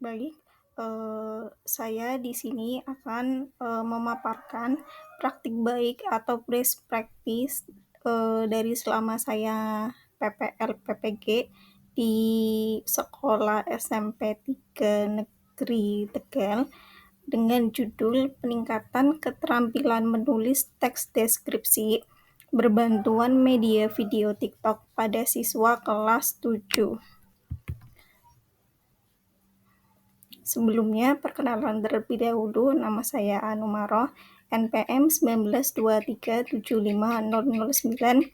Baik, saya di sini akan, memaparkan praktik baik atau best practice, dari selama saya PPG di sekolah SMP 3 Negeri Tegal dengan judul Peningkatan Keterampilan Menulis Teks Deskripsi Berbantuan Media Video TikTok pada Siswa Kelas 7. Sebelumnya, perkenalan terlebih dahulu, nama saya Anumaroh, NPM 1923750009,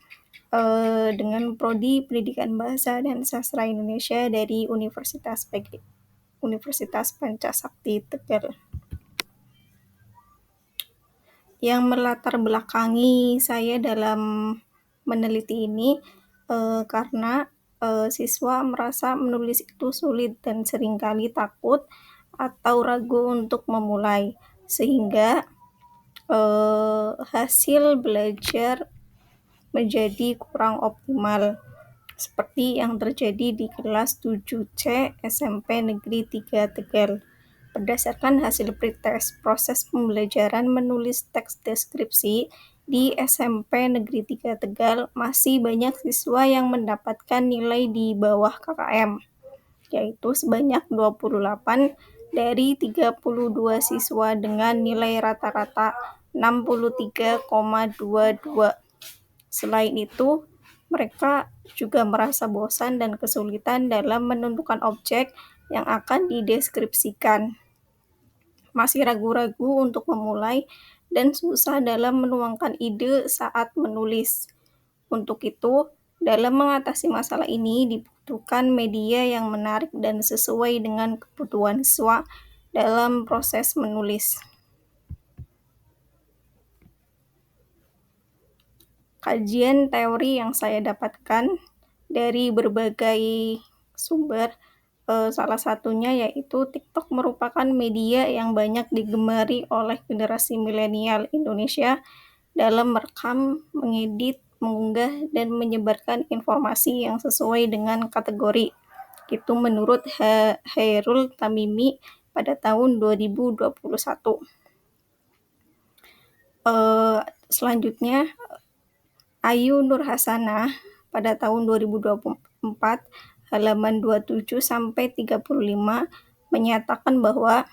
dengan Prodi Pendidikan Bahasa dan Sastra Indonesia dari Universitas Pancasakti Tegal. Yang melatar belakangi saya dalam meneliti ini karena siswa merasa menulis itu sulit dan seringkali takut atau ragu untuk memulai, sehingga hasil belajar menjadi kurang optimal, seperti yang terjadi di kelas 7C SMP Negeri 3 Tegal. Berdasarkan hasil pretest proses pembelajaran menulis teks deskripsi di SMP Negeri 3 Tegal, masih banyak siswa yang mendapatkan nilai di bawah KKM, yaitu sebanyak 28 dari 32 siswa dengan nilai rata-rata 63,22. Selain itu, mereka juga merasa bosan dan kesulitan dalam menentukan objek yang akan dideskripsikan, masih ragu-ragu untuk memulai, dan susah dalam menuangkan ide saat menulis. Untuk itu, dalam mengatasi masalah ini dibutuhkan media yang menarik dan sesuai dengan kebutuhan siswa dalam proses menulis. Kajian teori yang saya dapatkan dari berbagai sumber, salah satunya yaitu TikTok merupakan media yang banyak digemari oleh generasi milenial Indonesia dalam merekam, mengedit, mengunggah, dan menyebarkan informasi yang sesuai dengan kategori. Itu menurut Hairul Tamimi pada tahun 2021. Selanjutnya, Ayu Nur Hasanah pada tahun 2024 halaman 27-35 menyatakan bahwa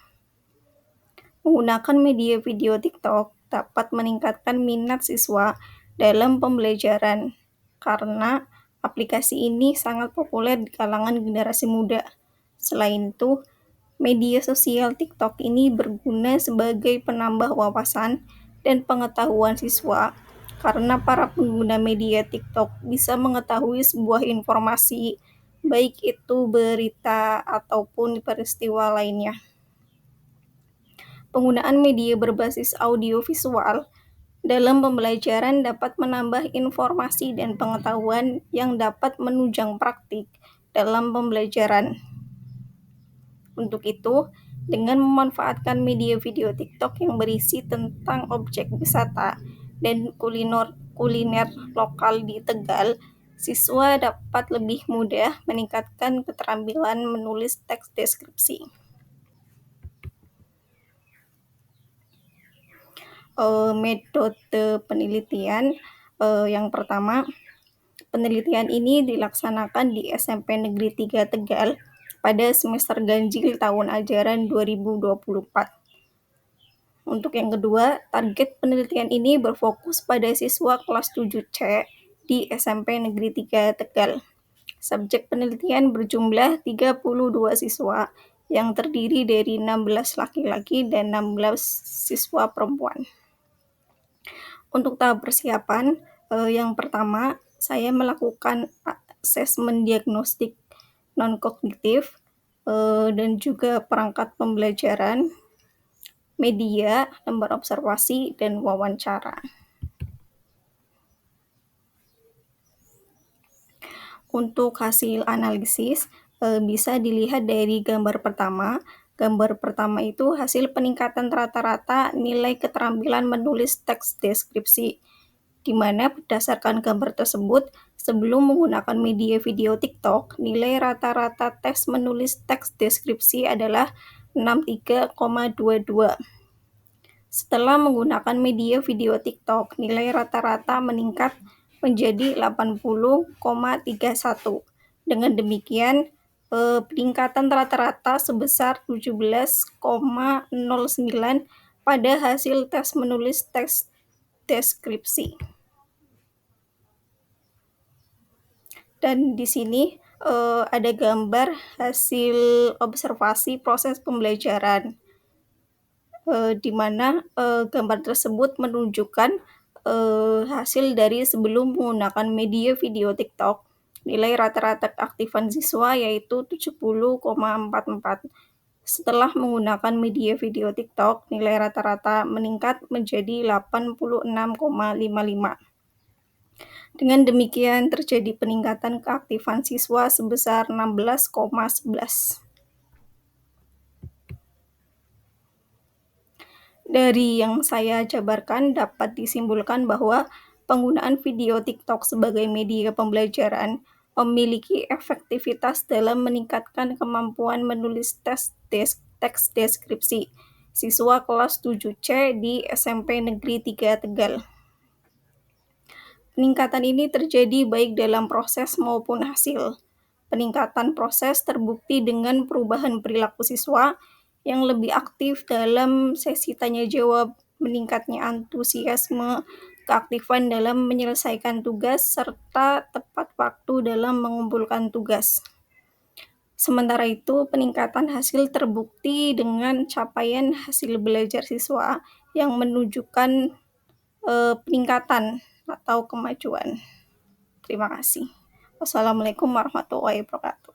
menggunakan media video TikTok dapat meningkatkan minat siswa dalam pembelajaran karena aplikasi ini sangat populer di kalangan generasi muda. Selain itu, media sosial TikTok ini berguna sebagai penambah wawasan dan pengetahuan siswa karena para pengguna media TikTok bisa mengetahui sebuah informasi, baik itu berita ataupun peristiwa lainnya. Penggunaan media berbasis audio-visual dalam pembelajaran dapat menambah informasi dan pengetahuan yang dapat menunjang praktik dalam pembelajaran. Untuk itu, dengan memanfaatkan media video TikTok yang berisi tentang objek wisata dan kuliner lokal di Tegal, siswa dapat lebih mudah meningkatkan keterampilan menulis teks deskripsi. Metode penelitian yang pertama, penelitian ini dilaksanakan di SMP Negeri 3 Tegal pada semester ganjil tahun ajaran 2024. Untuk yang kedua, target penelitian ini berfokus pada siswa kelas 7C di SMP Negeri 3 Tegal. Subjek penelitian berjumlah 32 siswa yang terdiri dari 16 laki-laki dan 16 siswa perempuan. Untuk tahap persiapan, yang pertama, saya melakukan asesmen diagnostik non-kognitif dan juga perangkat pembelajaran, media, lembar observasi, dan wawancara. Untuk hasil analisis bisa dilihat dari gambar pertama. Gambar pertama itu hasil peningkatan rata-rata nilai keterampilan menulis teks deskripsi di mana berdasarkan gambar tersebut, sebelum menggunakan media video TikTok, nilai rata-rata tes menulis teks deskripsi adalah 63,22. Setelah menggunakan media video TikTok, nilai rata-rata meningkat menjadi 80,31. Dengan demikian, peningkatan rata-rata sebesar 17,09 pada hasil tes menulis teks deskripsi. Dan di sini ada gambar hasil observasi proses pembelajaran, di mana gambar tersebut menunjukkan hasil dari sebelum menggunakan media video TikTok. Nilai rata-rata keaktifan siswa yaitu 70,44. Setelah menggunakan media video TikTok, nilai rata-rata meningkat menjadi 86,55. Dengan demikian terjadi peningkatan keaktifan siswa sebesar 16,11. Dari yang saya jabarkan dapat disimpulkan bahwa penggunaan video TikTok sebagai media pembelajaran memiliki efektivitas dalam meningkatkan kemampuan menulis teks deskripsi siswa kelas 7C di SMP Negeri 3 Tegal. Peningkatan ini terjadi baik dalam proses maupun hasil. Peningkatan proses terbukti dengan perubahan perilaku siswa yang lebih aktif dalam sesi tanya jawab, meningkatnya antusiasme, keaktifan dalam menyelesaikan tugas, serta tepat waktu dalam mengumpulkan tugas. Sementara itu, peningkatan hasil terbukti dengan capaian hasil belajar siswa yang menunjukkan peningkatan atau kemajuan. Terima kasih. Wassalamualaikum warahmatullahi wabarakatuh.